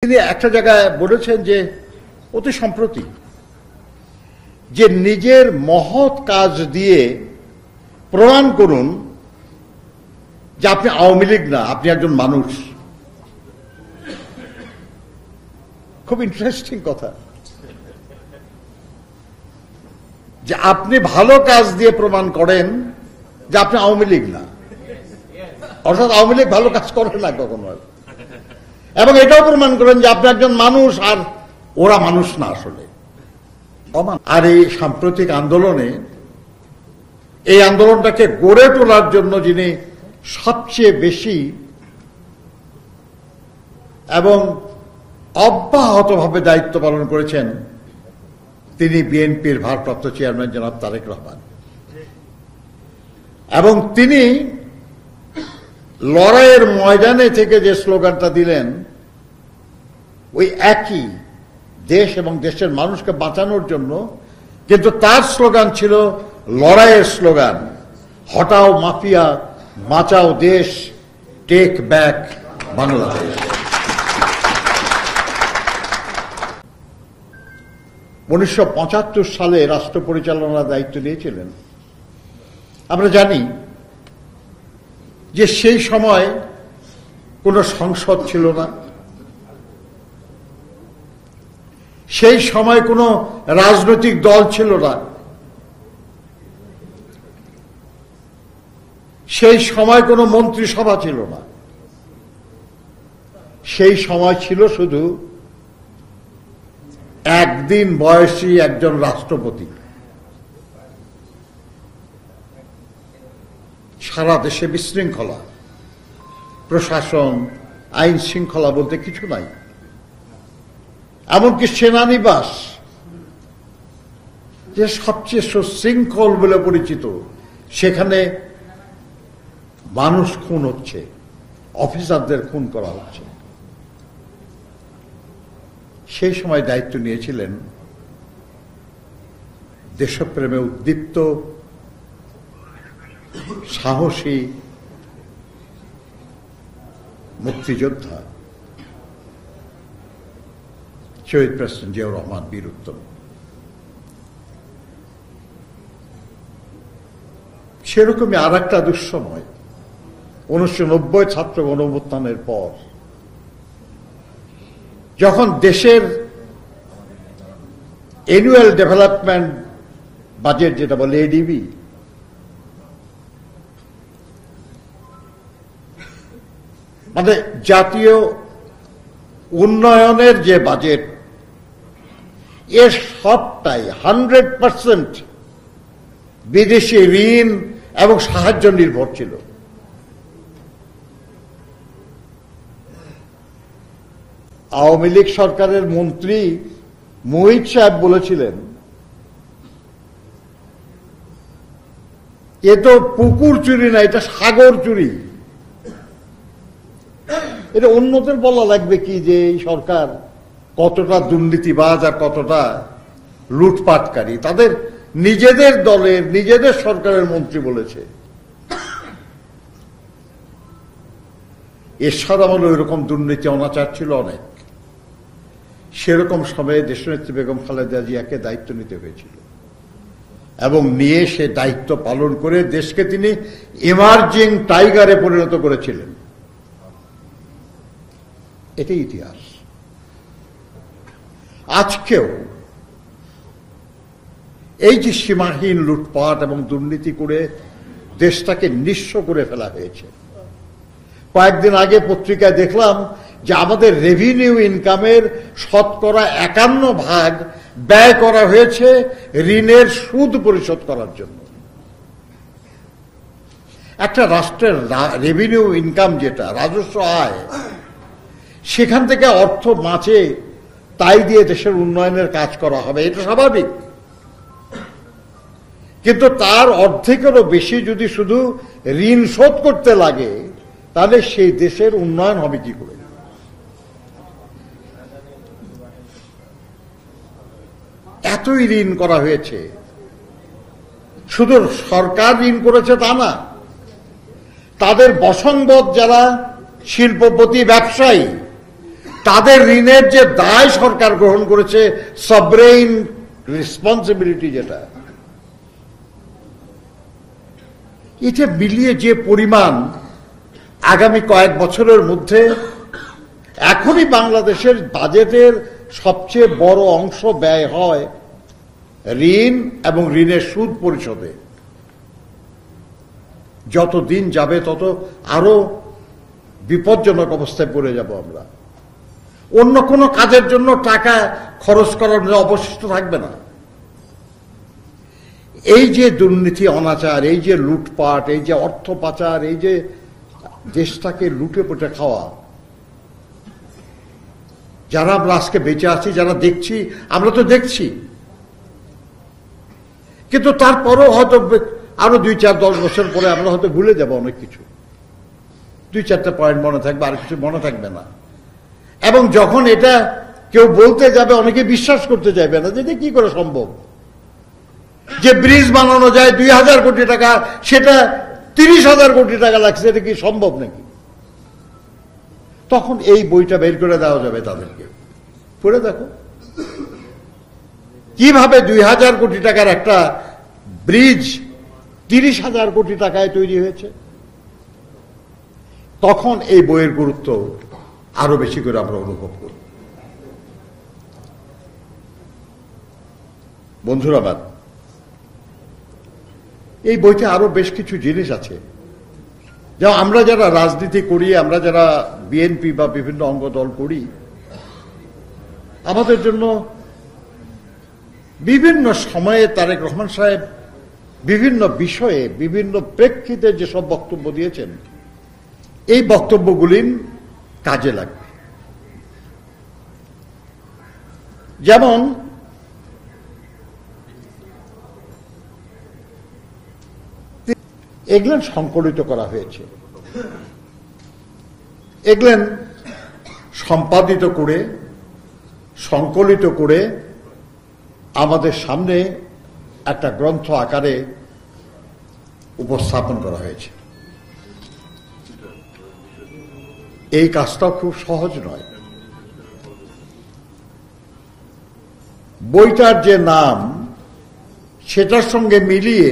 তিনি একটা জায়গায় বলেছেন যে অতি সম্প্রতি যে নিজের মহৎ কাজ দিয়ে প্রমাণ করুন যে আপনি আওয়ামী লীগ না, আপনি একজন মানুষ। খুব ইন্টারেস্টিং কথা যে আপনি ভালো কাজ দিয়ে প্রমাণ করেন যে আপনি আওয়ামী লীগ না, অর্থাৎ আওয়ামী লীগ ভালো কাজ করে না কখনো, এবং এটাও প্রমাণ করেন যে আপনি একজন মানুষ আর ওরা মানুষ না আসলে। আর এই সাম্প্রতিক আন্দোলনে এই আন্দোলনটাকে গড়ে তোলার জন্য যিনি সবচেয়ে বেশি এবং অব্যাহতভাবে দায়িত্ব পালন করেছেন তিনি বিএনপির ভারপ্রাপ্ত চেয়ারম্যান জনাব তারেক রহমান। এবং তিনি লড়াইয়ের ময়দানে থেকে যে স্লোগানটা দিলেন ওই একই, দেশ এবং দেশের মানুষকে বাঁচানোর জন্য, কিন্তু তার স্লোগান ছিল লড়াইয়ের স্লোগান, হটাও মাফিয়া, বাঁচাও দেশ, টেক ব্যাক বাংলাদেশ। 1975 সালে রাষ্ট্র পরিচালনার দায়িত্ব নিয়েছিলেন। আমরা জানি যে সেই সময় কোনো সংসদ ছিল না, সেই সময় কোনো রাজনৈতিক দল ছিল না, সেই সময় কোনো মন্ত্রিসভা ছিল না, সেই সময় ছিল শুধু একদিন বয়সী একজন রাষ্ট্রপতি। সারা দেশে বিশৃঙ্খলা, প্রশাসন, আইন শৃঙ্খলা বলতে কিছু নাই, এমনকি সেনানিবাস যে সবচেয়ে সুশৃঙ্খল বলে পরিচিত, সেখানে মানুষ খুন হচ্ছে, অফিসারদের খুন করা হচ্ছে। সেই সময় দায়িত্ব নিয়েছিলেন দেশপ্রেমে উদ্দীপ্ত, সাহসী মুক্তিযোদ্ধা শহীদ প্রেসিডেন্ট জিয়াউর রহমান বীর উত্তম। সেরকমই আর একটা দুঃসময় 1990 ছাত্র গণঅভ্যুত্থানের পর, যখন দেশের অ্যানুয়াল ডেভেলপমেন্ট বাজেট যেটা বলে এডিবি, মানে জাতীয় উন্নয়নের যে বাজেট, এর সবটাই 100% বিদেশি ঋণ এবং সাহায্য নির্ভর ছিল। আওয়ামী লীগ সরকারের মন্ত্রী মোহিত সাহেব বলেছিলেন এ তো পুকুর চুরি না, এটা সাগর চুরি। এটা অন্যদের বলা লাগবে কি যে এই সরকার কতটা দুর্নীতিবাজ আর কতটা লুটপাটকারী। তাদের নিজেদের দলের, নিজেদের সরকারের মন্ত্রী বলেছে। এরশাদ আমলে ওইরকম দুর্নীতি অনাচার ছিল অনেক। সেরকম সময়ে দেশনেত্রী বেগম খালেদা জিয়াকে দায়িত্ব নিতে হয়েছিল এবং নিয়ে সে দায়িত্ব পালন করে দেশকে তিনি ইমার্জিং টাইগারে পরিণত করেছিলেন। এটাই ইতিহাস। আজকেও এই যে সীমাহীন লুটপাট এবং দুর্নীতি করে দেশটাকে নিঃস্ব করে ফেলা হয়েছে। কয়েকদিন আগে পত্রিকায় দেখলাম যে আমাদের রেভিনিউ ইনকামের 51% ব্যয় করা হয়েছে ঋণের সুদ পরিশোধ করার জন্য। একটা রাষ্ট্রের রেভিনিউ ইনকাম, যেটা রাজস্ব আয়, সেখান থেকে অর্থ বাঁচে, তাই দিয়ে দেশের উন্নয়নের কাজ করা হবে, এটা স্বাভাবিক। কিন্তু তার অর্ধেকেরও বেশি যদি শুধু ঋণ শোধ করতে লাগে, তাহলে সেই দেশের উন্নয়ন হবে কি করে? এতই ঋণ করা হয়েছে, শুধু সরকার ঋণ করেছে তা না, তাদের বসংবদ যারা শিল্পপতি, ব্যবসায়ী, তাদের ঋণের যে দায় সরকার গ্রহণ করেছে, সবরেইন রেসপন্সিবিলিটি যেটা, এটা মিলিয়ে যে পরিমাণ আগামী কয়েক বছরের মধ্যে, এখনই বাংলাদেশের বাজেটের সবচেয়ে বড় অংশ ব্যয় হয় ঋণ এবং ঋণের সুদ পরিশোধে। যত দিন যাবে তত আরো বিপজ্জনক অবস্থায় পড়ে যাব আমরা। অন্য কোনো কাজের জন্য টাকা খরচ করার অবশিষ্ট থাকবে না। এই যে দুর্নীতি, অনাচার, এই যে লুটপাট, এই যে অর্থ পাচার, এই যে দেশটাকে লুটে পুটে খাওয়া, যারা আমরা আজকে বেঁচে আছি, যারা দেখছি, আমরা তো দেখছি, কিন্তু তারপরও হয়তো আরো 2-4-10 বছর পরে আমরা হয়তো ভুলে যাব অনেক কিছু। 2-4টা পয়েন্ট মনে থাকবে, আর কিছু মনে থাকবে না। এবং যখন এটা কেউ বলতে যাবে, অনেকে বিশ্বাস করতে চাইবে না যে এটা কি করে সম্ভব যে ব্রিজ বানানো যায় 2000 কোটি টাকা, সেটা 30,000 কোটি টাকা লাগছে, এটা কি সম্ভব নাকি? তখন এই বইটা বের করে দেওয়া যাবে তাদেরকে, পড়ে দেখো কিভাবে 2000 কোটি টাকার একটা ব্রিজ 30,000 কোটি টাকায় তৈরি হয়েছে। তখন এই বইয়ের গুরুত্ব আরো বেশি করে আমরা অনুভব করি। বন্ধুরা আমার, এই বইতে আরো বেশ কিছু জিনিস আছে, যেমন আমরা যারা রাজনীতি করি, আমরা যারা বিএনপি বা বিভিন্ন অঙ্গ দল করি, আমাদের জন্য বিভিন্ন সময়ে তারেক রহমান সাহেব বিভিন্ন বিষয়ে, বিভিন্ন প্রেক্ষিতে যেসব বক্তব্য দিয়েছেন, এই বক্তব্যগুলি কাজে লাগবে। যেমন এগুলেন সংকলিত করা হয়েছে, এগুলেন সম্পাদিত করে, সংকলিত করে আমাদের সামনে একটা গ্রন্থ আকারে উপস্থাপন করা হয়েছে। এই কাজটাও খুব সহজ নয়। বইটার যে নাম, সেটার সঙ্গে মিলিয়ে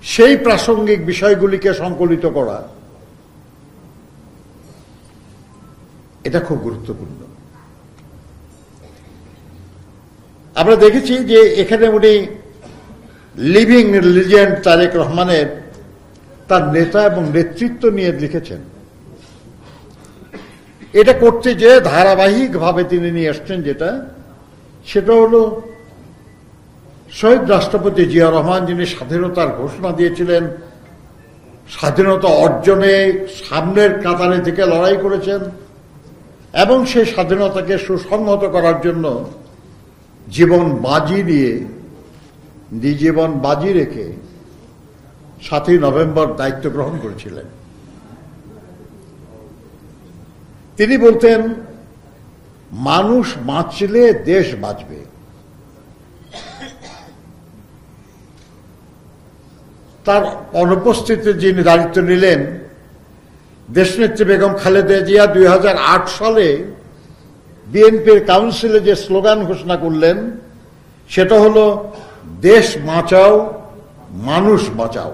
সেই প্রাসঙ্গিক বিষয়গুলিকে সংকলিত করা, এটা খুব গুরুত্বপূর্ণ। আমরা দেখেছি যে এখানে উনি লিভিং লিজেন্ড তারেক রহমানের তার নেতা এবং নেতৃত্ব নিয়ে লিখেছেন। এটা করতে যে ধারাবাহিকভাবে তিনি নিয়ে আসছেন, সেটা হলো শহীদ রাষ্ট্রপতি জিয়া রহমান, যিনি স্বাধীনতার ঘোষণা দিয়েছিলেন, স্বাধীনতা অর্জনে সামনের কাতারে থেকে লড়াই করেছেন এবং সেই স্বাধীনতাকে সুসংহত করার জন্য জীবন বাজি দিয়ে, জীবন বাজি রেখে 7ই নভেম্বর দায়িত্ব গ্রহণ করেছিলেন। তিনি বলতেন, মানুষ বাঁচলে দেশ বাঁচবে। তার অনুপস্থিতিতে যিনি দায়িত্ব নিলেন, দেশনেত্রী বেগম খালেদা জিয়া 2008 সালে বিএনপির কাউন্সিলে যে স্লোগান ঘোষণা করলেন, সেটা হলো দেশ বাঁচাও, মানুষ বাঁচাও।